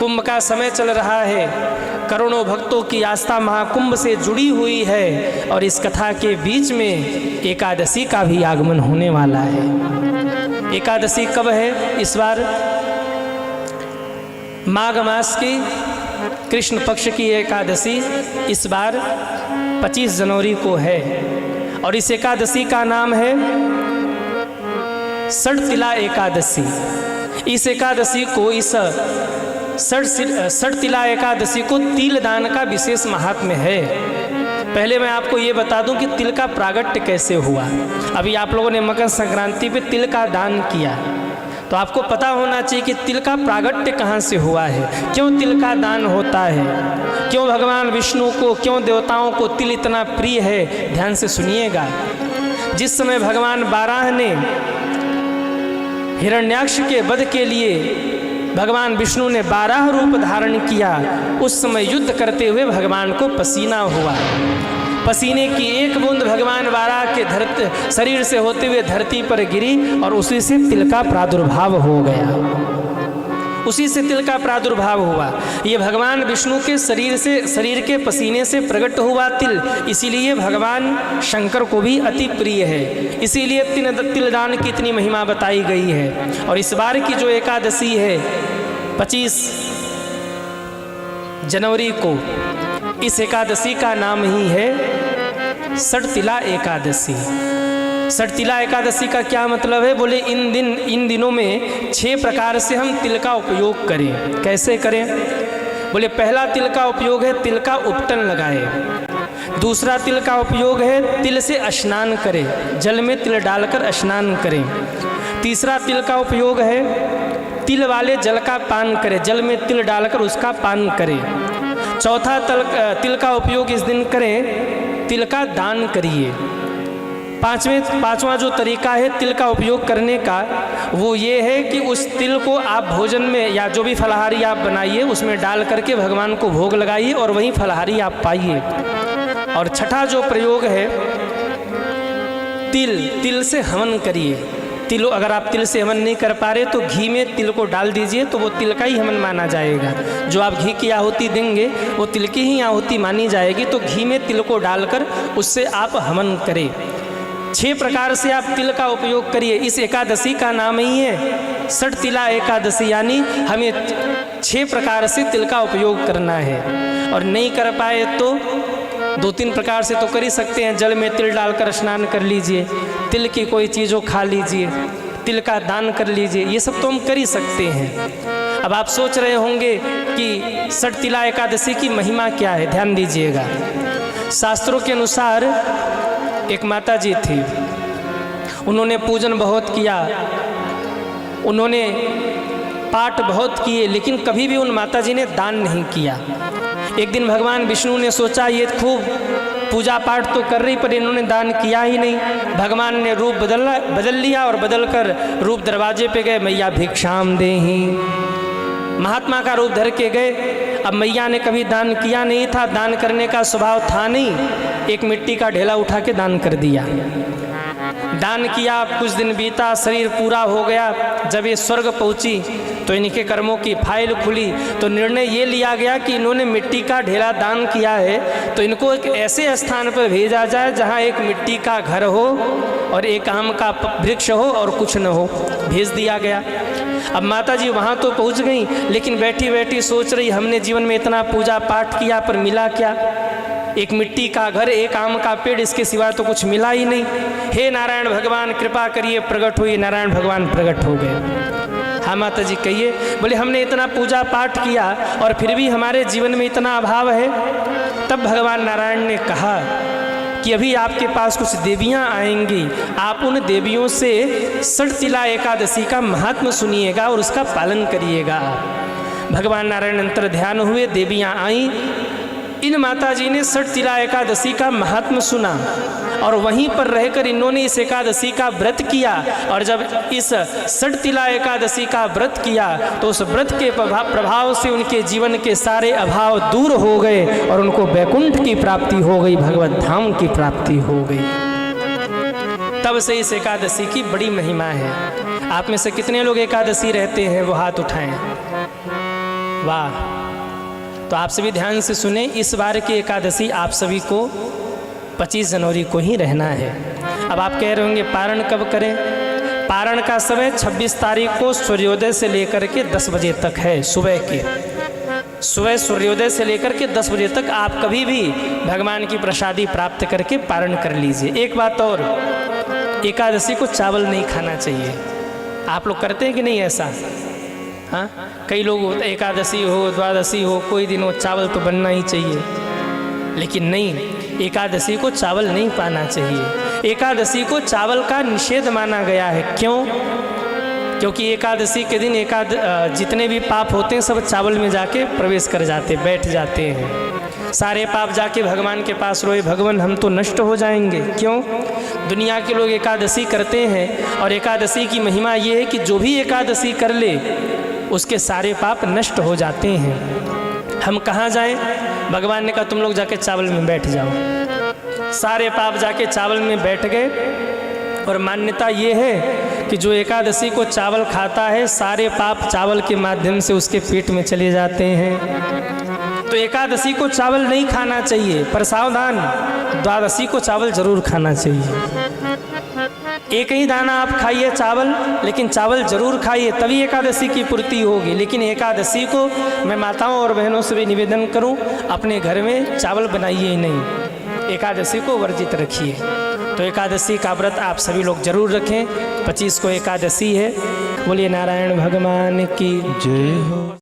कुंभ का समय चल रहा है, करोड़ों भक्तों की आस्था महाकुंभ से जुड़ी हुई है और इस कथा के बीच में एकादशी का भी आगमन होने वाला है। एकादशी कब है? इस बार माघ मास की कृष्ण पक्ष की एकादशी इस बार 25 जनवरी को है और इस एकादशी का नाम है षटतिला एकादशी। इस एकादशी को षटतिला एकादशी को तिल दान का विशेष महात्म्य है। पहले मैं आपको ये बता दूं कि तिल का प्रागट्य कैसे हुआ। अभी आप लोगों ने मकर संक्रांति पे तिल का दान किया, तो आपको पता होना चाहिए कि तिल का प्रागट्य कहाँ से हुआ है, क्यों तिल का दान होता है, क्यों भगवान विष्णु को, क्यों देवताओं को तिल इतना प्रिय है। ध्यान से सुनिएगा। जिस समय भगवान बाराह ने हिरण्याक्ष के वध के लिए भगवान विष्णु ने 12 रूप धारण किया, उस समय युद्ध करते हुए भगवान को पसीना हुआ। पसीने की एक बूंद भगवान बाराह के शरीर से होते हुए धरती पर गिरी और उसी से तिल का प्रादुर्भाव हो गया। उसी से तिल का प्रादुर्भाव हुआ। ये भगवान विष्णु के शरीर के पसीने से प्रकट हुआ तिल, इसीलिए भगवान शंकर को भी अति प्रिय है। इसीलिए तिलदान की इतनी महिमा बताई गई है। और इस बार की जो एकादशी है 25 जनवरी को, इस एकादशी का नाम ही है षटतिला एकादशी। षटतिला एकादशी का क्या मतलब है? बोले इन दिनों में 6 प्रकार से हम तिल का उपयोग करें। कैसे करें? बोले पहला तिल का उपयोग है तिल का उपटन लगाए। दूसरा तिल का उपयोग है तिल से स्नान करें, जल में तिल डालकर स्नान करें। तीसरा तिल का उपयोग है तिल वाले जल का पान करें, जल में तिल डालकर उसका पान करें। चौथा तिल का उपयोग इस दिन करें, तिल का दान करिए। पांचवा जो तरीका है तिल का उपयोग करने का, वो ये है कि उस तिल को आप भोजन में या जो भी फलाहारी आप बनाइए उसमें डाल करके भगवान को भोग लगाइए और वही फलाहारी आप पाइए। और छठा जो प्रयोग है तिल से हवन करिए। तिल अगर आप तिल से हवन नहीं कर पा रहे तो घी में तिल को डाल दीजिए, तो वो तिल का ही हवन माना जाएगा। जो आप घी की आहुति देंगे वो तिल की ही आहुति मानी जाएगी। तो घी में तिल को डालकर उससे आप हवन करें। 6 प्रकार से आप तिल का उपयोग करिए। इस एकादशी का नाम ही है षटतिला एकादशी, यानी हमें 6 प्रकार से तिल का उपयोग करना है। और नहीं कर पाए तो 2-3 प्रकार से तो कर ही सकते हैं। जल में तिल डालकर स्नान कर लीजिए, तिल की कोई चीज़ खा लीजिए, तिल का दान कर लीजिए, ये सब तो हम कर ही सकते हैं। अब आप सोच रहे होंगे कि षटतिला एकादशी की महिमा क्या है। ध्यान दीजिएगा। शास्त्रों के अनुसार एक माता जी थी, उन्होंने पूजन बहुत किया, उन्होंने पाठ बहुत किए, लेकिन कभी भी उन माता जी ने दान नहीं किया। एक दिन भगवान विष्णु ने सोचा ये खूब पूजा पाठ तो कर रही पर इन्होंने दान किया ही नहीं। भगवान ने रूप बदल लिया और बदलकर रूप दरवाजे पे गए, मैया भिक्षाम देहि। महात्मा का रूप धर के गए। अब मैया ने कभी दान किया नहीं था, दान करने का स्वभाव था नहीं। एक मिट्टी का ढेला उठा के दान कर दिया। दान किया, कुछ दिन बीता, शरीर पूरा हो गया। जब ये स्वर्ग पहुंची तो इनके कर्मों की फाइल खुली, तो निर्णय ये लिया गया कि इन्होंने मिट्टी का ढेला दान किया है तो इनको एक ऐसे स्थान पर भेजा जाए जहाँ एक मिट्टी का घर हो और एक आम का वृक्ष हो और कुछ न हो। भेज दिया गया। अब माता जी वहाँ तो पहुँच गई, लेकिन बैठी बैठी सोच रही हमने जीवन में इतना पूजा पाठ किया पर मिला क्या? एक मिट्टी का घर, एक आम का पेड़, इसके सिवा तो कुछ मिला ही नहीं। हे नारायण भगवान कृपा करिए, प्रकट हुई। नारायण भगवान प्रकट हो गए। हाँ माता जी कहिए। बोले हमने इतना पूजा पाठ किया और फिर भी हमारे जीवन में इतना अभाव है। तब भगवान नारायण ने कहा कि अभी आपके पास कुछ देवियां आएंगी, आप उन देवियों से षटतिला एकादशी का महात्म्य सुनिएगा और उसका पालन करिएगा। भगवान नारायण अंतर ध्यान हुए, देवियां आईं। इन माताजी ने षटतिला एकादशी का महात्म्य सुना और वहीं पर रहकर इन्होंने इस एकादशी का व्रत किया। और जब इस षटतिला एकादशी का व्रत किया तो उस व्रत के प्रभाव से उनके जीवन के सारे अभाव दूर हो गए और उनको वैकुंठ की प्राप्ति हो गई, भगवत धाम की प्राप्ति हो गई। तब से इस एकादशी की बड़ी महिमा है। आप में से कितने लोग एकादशी रहते हैं वो हाथ उठाएं। वाह। तो आप सभी ध्यान से सुने, इस बार की एकादशी आप सभी को 25 जनवरी को ही रहना है। अब आप कह रहे होंगे पारण कब करें? पारण का समय 26 तारीख को सूर्योदय से लेकर के 10 बजे तक है। सुबह सूर्योदय से लेकर के 10 बजे तक आप कभी भी भगवान की प्रसादी प्राप्त करके पारण कर लीजिए। एक बात और, एकादशी को चावल नहीं खाना चाहिए। आप लोग करते हैं कि नहीं ऐसा? हाँ, कई लोग एकादशी हो द्वादशी हो कोई दिन हो चावल तो बनना ही चाहिए, लेकिन नहीं, एकादशी को चावल नहीं पाना चाहिए। एकादशी को चावल का निषेध माना गया है। क्यों? क्योंकि एकादशी के दिन जितने भी पाप होते हैं सब चावल में जाके प्रवेश कर जाते, बैठ जाते हैं। सारे पाप जाके भगवान के पास रोए, भगवान हम तो नष्ट हो जाएंगे। क्यों? दुनिया के लोग एकादशी करते हैं और एकादशी की महिमा ये है कि जो भी एकादशी कर ले उसके सारे पाप नष्ट हो जाते हैं। हम कहाँ जाएं? भगवान ने कहा तुम लोग जाके चावल में बैठ जाओ। सारे पाप जाके चावल में बैठ गए। और मान्यता ये है कि जो एकादशी को चावल खाता है सारे पाप चावल के माध्यम से उसके पेट में चले जाते हैं। तो एकादशी को चावल नहीं खाना चाहिए, पर सावधान, द्वादशी को चावल जरूर खाना चाहिए। एक ही दाना आप खाइए चावल, लेकिन चावल जरूर खाइए, तभी एकादशी की पूर्ति होगी। लेकिन एकादशी को मैं माताओं और बहनों से भी निवेदन करूं, अपने घर में चावल बनाइए ही नहीं, एकादशी को वर्जित रखिए। तो एकादशी का व्रत आप सभी लोग जरूर रखें। 25 को एकादशी है। बोलिए नारायण भगवान की जय हो।